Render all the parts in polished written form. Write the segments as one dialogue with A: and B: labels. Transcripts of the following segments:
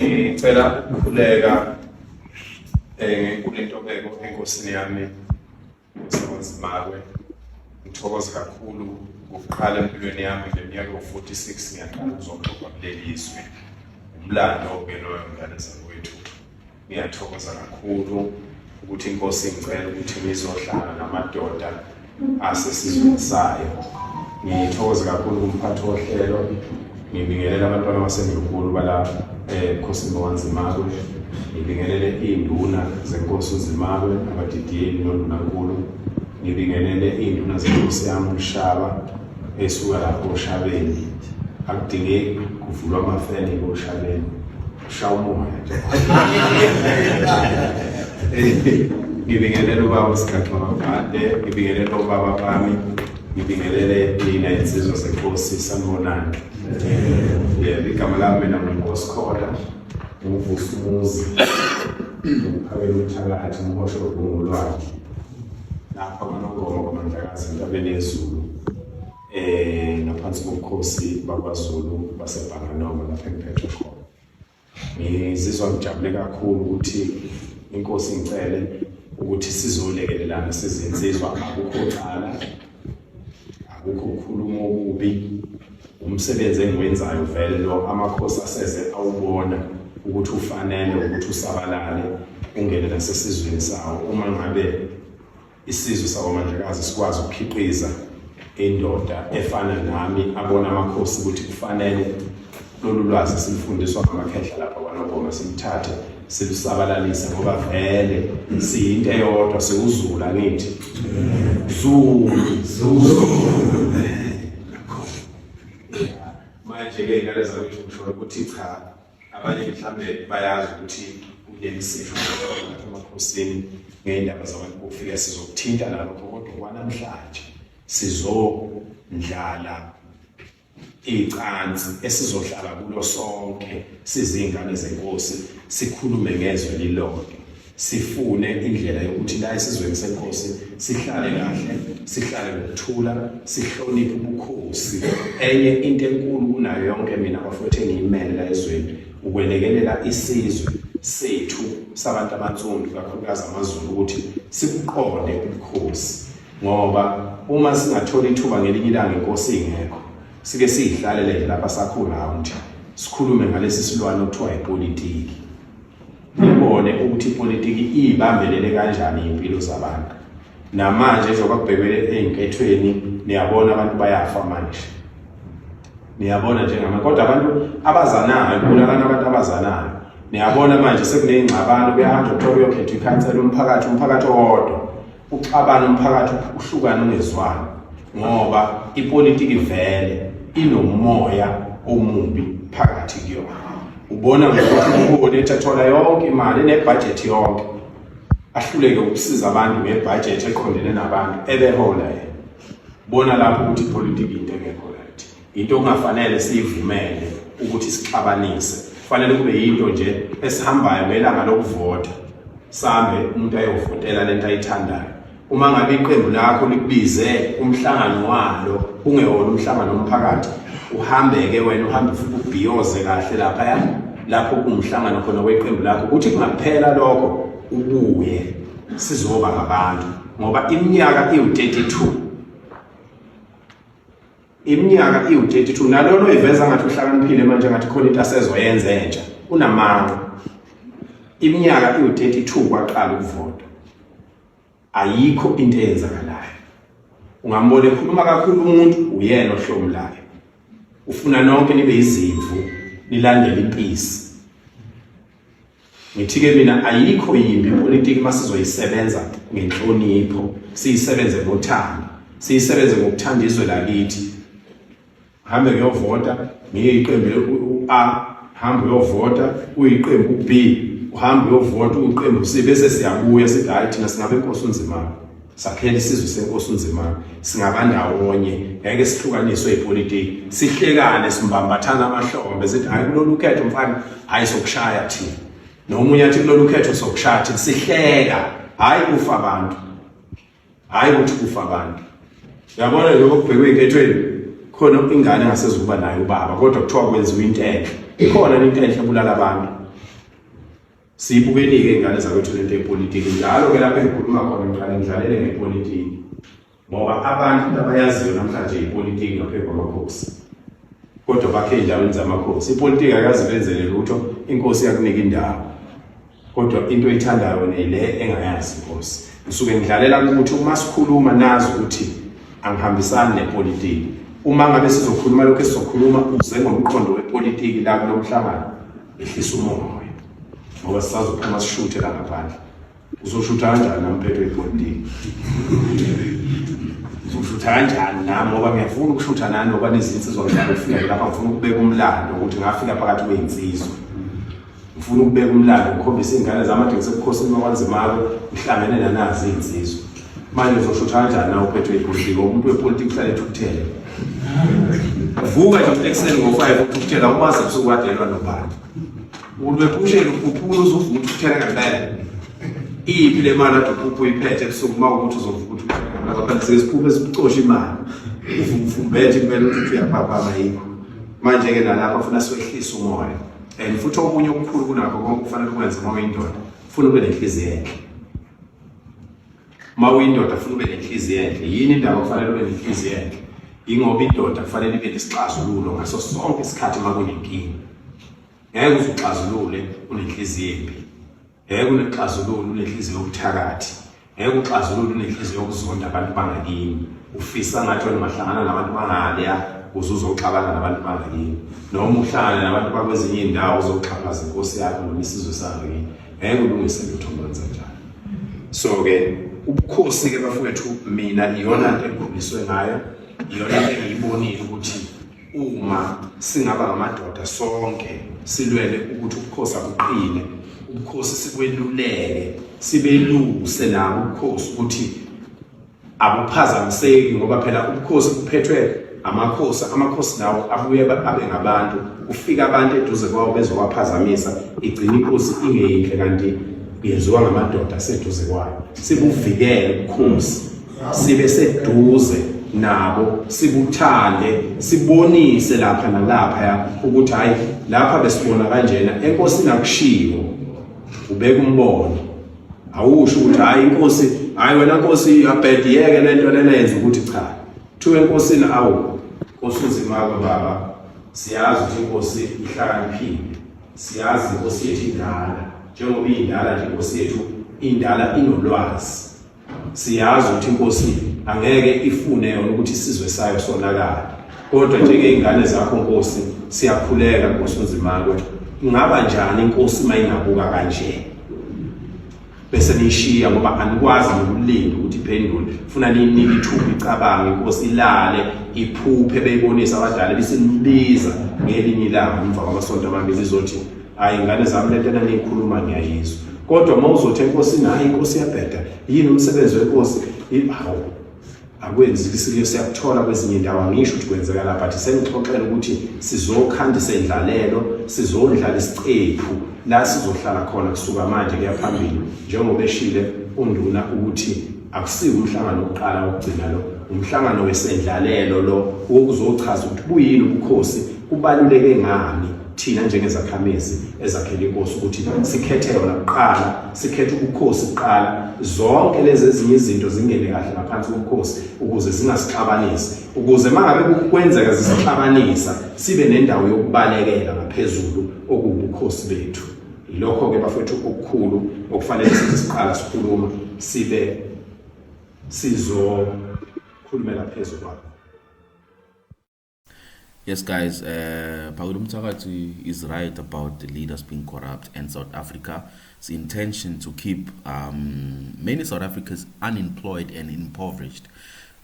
A: Ngicela ukukhuleka kule ntobeko enkosini yami uSebenzimakwe. Ngithokoza kakhulu ukuqala empilweni yami ngeminyaka yo-46 ngiyaqala ukuzoxoxa kuleli izwe. Umlando-ke loyo ngane zakwethu. Ngiyathokoza kakhulu ukuthi inkosi ingicela ukuthi ngizohlala namadoda asesizweni sayo. Ngithokoza kakhulu kumphathi wohlelo. Ngibingelela abantwana baseNdlunkulu bala eNkosini uZimakwe. Ngibingelele iy'nduna zenkosi uZimakwe, abadidiyeli noNdunankulu. Ngibingelele iy'nduna zenkosi yami uShaba esuka lapho oShabeni. Akudingeki kuvulwa amafeni oShabeni, ushaya umoya nje. Ngibingelele ubaba uSigaxabagade, ngibingelele ubaba bami, ngibingelele mina insizwa zenkosi sanibonani. Igama lami mina nguNkosi Khola, nguvusa umuzi, ngiphabela uthakathi, umhosha wobungulwane. Lapha kwaNongoma kwaMandlakazi entabeni yeZulu, ngaphansi kokhosi bakwaZulu baseBhanganoma lapha engiphethwe khona. Ngizizwa ngijabule kakhulu ukuthi inkosi ingicele ukuthi sizolekelelana sizinsizwa, akukho cala, akukho ukukhuluma okubi. Umsebenzi engiwenzayo vele lo amakhosi aseze awubona ukuthi ufanele ukuthi usabalale ungene nasesizweni sawo. Uma ngabe isizwe sakwaMandlakazi sikwazi ukukhiqiza indoda efana nami, abona amakhosi ukuthi kufanele lolu lwazi silifundiswa ngamakhehla lapha kwaNongoma simthathe silusabalalise, ngoba vele siyinto eyodwa, siwuZulu angithi Zulu. Manje-ke ingane zakwethu ngisho ukuthi cha, abanye mhlawumbe bayazi ukuthi kunemisifo emakhosini ngey'ndaba zabantu bokufika sizokuthinta nalokho, kodwa kwanamhlanje sizondlala icansi esizohlala kulo sonke sizingane zenkosi, sikhulume ngezwe lilodwa, sifune indlela yokuthi la esizweni senkosi sihlale kahle, sihlale ngokuthula, sihloniphe ubukhosi. Enye into enkulu kunayo yonke mina bafowethu engiyimele la ezweni, ukwelekelela isizwe sethu sabantu abansundu, kakhulukazi amaZulu, ukuthi sikuqonde ubukhosi. Ngoba uma singathola ithuba ngelinye ilanga inkosi ingekho, sike siyihlalele lapha sakhula nje, sikhulume ngalesi silwane okuthiwa ipolitiki. Ngibone ukuthi ipolitiki ibambelele kanjani impilo zabantu. Namanje njengoba kubhekele ey'nkethweni, niyabona abantu bayafa manje. Niyabona njengamanje, kodwa abantu abazanayo, kubonakala abantu abazanayo. Niyabona manje sekuney'ngxabano, kuyahamba kuthiwa kuyokhetha ikhansela umphakathi owodwa. Uxabana umphakathi uhlukane ungezwani, ngoba ipolitiki vele inomoya omubi phakathi kuyona. Ubona ngokuthi uHonet athola yonke imali nebudget yonke, ahluleke ukusiza abantu ngebudget eqondene nabantu ebehola yena. Bona lapho ukuthi ipolitiki into engekho right, into ongafanele siyivumele ukuthi sixabanise. Kufanele kube yinto nje esihambayo ngelanga lokuvota, sambe umuntu ayovotela lento ayithandayo. Uma ngabe iqembu lakho likubize umhlangano walo ungewona umhlangano womphakathi, uhambeke wena, uhambe futhi ubhiyoze kahle lapho kumhlangano khona weqembu lakho, ukuthi kungaphela lokho ubuye sizoba ngabantu. Ngoba iminyaka iwu-32, iminyaka iwu-32, nalona oyiveza ngathi uhlakaniphile manje ngathi khona into asezoyenza entsha, unamanga. Iminyaka iwu-32 kwaqala ukuvota, ayikho into eyenzakalayo. Ungambona ekhuluma kakhulu umuntu, uyena ohlomulayo. Ufuna nonke nibe izimvu, nilandele impisi. Ngithi-ke mina ayikho yimbi ipolitiki masizoyisebenza ngenhlonipho, siyisebenze ngothando, siyisebenze ngokuthanda izwe lakithi. Hambe ngiyovota, ngiye iqembu u-A, hambe uyovota, uyiqembu u-B, uhambe uyovota uyiqembu C, bese siyabuya sithi hayi thina singabe inkosi uNzimakwe, sakhela isizwe senkosi uNzimakwe, singabandawonye, ngeke sihlukaniswe ipolitiki, sihlekane, simbambathana amahlombe, sithi hayi kulolu khetho mfana, hayi sokushaya thina. Nomunye athi kulolu khetho sokushaya thina, sihleka, hayi kufa abantu. Hayi ukuthi kufa abantu. Uyabona lokho kubhekwe enkethweni, khona ingane engasezukuba nayo ubaba kodwa kuthiwa kwenziwa into enhle ikhona into enhle ebulala abantu siyibukeni-ke ingane zakwethu lento yepolitiki njalo ke lapho engikhuluma khona ngiqale ngidlalele ngepolitiki ngoba abantu abayaziyo namhlanje ipolitiki ngaphezu kwamakhosi kodwa bakhe ey'ndaweni zamakhosi ipolitiki akazi benzele lutho inkosi yakunika indawo kodwa into oyithandayo nele engayazi inkosi ngisuke ngidlalela ukuthi uma sikhuluma nazi ukuthi angihambisani nepolitiki uma ngabe sizokhuluma lokho esizokhuluma uze ngomqondo wepolitiki la kulo mhlangano ehlisa umoya ngoba sisazophuma sishuthe la ngaphandle uzoshutha kanjani namphetho wepolitiki uzoshutha kanjani nami ngoba ngiyafuna ukushutha nani ngoba nezinsizwa ngidlala ukufika lapha ngifuna ukubeka umlando ukuthi ngafika phakathi kwey'nsizwa ngifuna ukubeka umlando ngikhombisa iy'ngane zami ade ngisebukhosini bakwanzimako ngihlangene nanazi iy'nsizwa manje uzoshutha kanjani na uphethwe ipolitiki ngoba umuntu wepolitiki uhlale ethukuthele vuka nje ekuseni ngo-5 ukuthukuthela umazi ebusuku wadelwa nobani umuntu wephushela ukhuphula uzuvuka uthukuthele ngempela iyiphi le mali ade uphupha uyiphethe ebusuku uma ukuthi uzovuka uthukuthele ngaphandle sesiphupha esibucosha imali ufumbethe kumele ukuthi uyaphaphama yikho manje-ke nalapho funa siwehlise umoya and futhi okunye okukhulu kunakho konke kufanele ukwenza uma uyindoda ufuna ube nenhliziyo enhle uma uyindoda ufuna ube nenhliziyo enhle yini indaba kufanele ube nenhliziyo enhle ingoba indoda kufanele ibe nesixazululo ngaso sonke isikhathi uma kunenkinga ngeke uze uxazulule unenhliziyo embi ngeke unexazululo unenhliziyo yobuthakathi ngeke uxazulule unenhliziyo yokuzonda abantu bangakini ufisa ngathi wena ungahlangana nabantu bangaleya uze uzoxabana nabantu bangakini noma uhlangane nabantu bakwezinye iy'ndawo uzoxhaphaza inkosi yakho noma isizwe sangakini ngeke ulungise lutho manje njalo so-ke ubukhosi-ke bafowethu mina iyona nto engikhuliswe ngayo iyona nto engiyibonile ukuthi uma singaba ngamadoda sonke silwele ukuthi ubukhosi abuqine ubukhosi sikweluleke sibeluse nabo ubukhosi ukuthi abuphazamiseki ngoba phela ubukhosi buphethwe amakhosi nawo abuye abe ngabantu ufika abantu eduze kwawo bezowaphazamisa igcina inkosi ingeyinhle kanti yenziwa ngamadoda aseduze kwayo sibuvikele ubukhosi sibe seduze nabo sibuthande sibonise lapha nalapha ukuthi hayi lapha besibona kanjena enkosini akushiwo ubeka umbono awusho ukuthi hayi inkosi hayi wena nkosi iyabhediyeke lento lena yenza ukuthi cha thiwe enkosini awu nkosi unzima-ke baba siyazi ukuthi inkosi ihlakaniphile siyazi inkosi yethu indala njengoba iyindala nje inkosi yethu indala inolwazi siyazi ukuthi inkosi angeke ifune yona ukuthi isizwe sayo sonakala kodwa njengey'ngane zakho nkosi siyakhuleka nkosi unzima-ke ingaba njani inkosi uma ingabuka kanje bese niyishiya ngoba anikwazi nokulinda ukuthi iphendule funa ninike ithuba icabange inkosi ilale iphuphe beyibonisa abadala besenilibiza ngelinye ilanga emva kwamasonto amabili izothi hayi ingane zami lento niyikhuluma ngiyayizwa kodwa uma uzothi enkosini hayi inkosi iyabheda yini umsebenzi wenkosi hawu akwenzi siyakuthola kwezinye indawo angisho ukuthi kwenzekala but sengixoxela ukuthi sizokhandisa indlalelo sizodlala isicephu la sizohlala khona kusuka manje kuya phambili njengoba eshile unduna ukuthi akusiwo umhlangano wokuqala wokugcina lo umhlangano wesendlalelo lo wokuzochaza ukuthi buyini ubukhosi kubaluleke ngani thina njengezakhamezi ezakhela inkosi ukuthi sikhethe yona kuqala sikhethe ubukhosi kuqala zonke lezi ezinye izinto zingene kahle ngaphansi kobukhosi ukuze zingasixabanisi ukuze mangabe kwenzeka zisixabanisa sibe nendawo yokubalekela ngaphezulu okubukhosi bethu ilokho ke bafethu okukhulu okufanele siqala sikhuluma sibe sizokhulumela phezulu kwakho.
B: Yes, guys, Paolo Mtakati is right about the leaders being corrupt, and South Africa's intention to keep many South Africans unemployed and impoverished.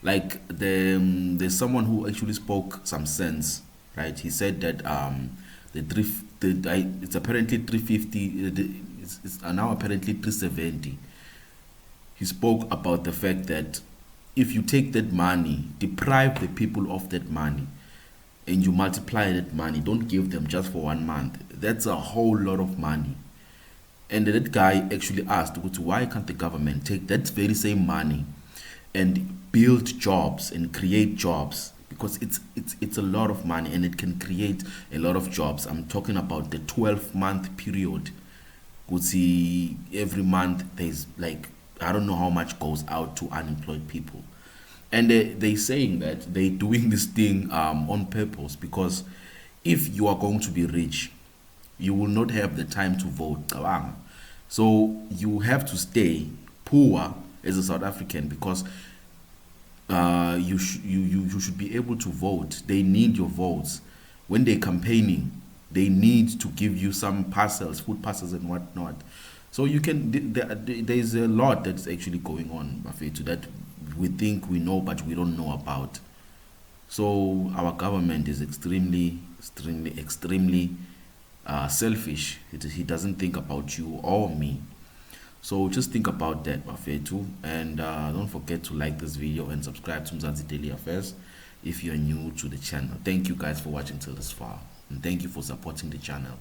B: Like there's someone who actually spoke some sense, right? He said that it's apparently 350. It's now apparently 370. He spoke about the fact that if you take that money, deprive the people of that money, and you multiply that money, don't give them just for 1 month. That's a whole lot of money. And that guy actually asked, why can't the government take that very same money and build jobs and create jobs because it's a lot of money and it can create a lot of jobs. I'm talking about the 12-month period. Could see every month there's like, I don't know how much goes out to unemployed people, and they're saying that they're doing this thing on purpose, because if you are going to be rich, you will not have the time to vote. Cabanga. So you have to stay poor as a South African, because you should be able to vote. They need your votes. When they're campaigning, they need to give you some parcels, food parcels and whatnot. So you can, there's a lot that's actually going on, Bafetu, that we think we know, but we don't know about. So our government is extremely selfish. He doesn't think about you or me. So just think about that, Bafetu, and don't forget to like this video and subscribe to Mzansi Daily Affairs if you're new to the channel. Thank you guys for watching till this far, and thank you for supporting the channel.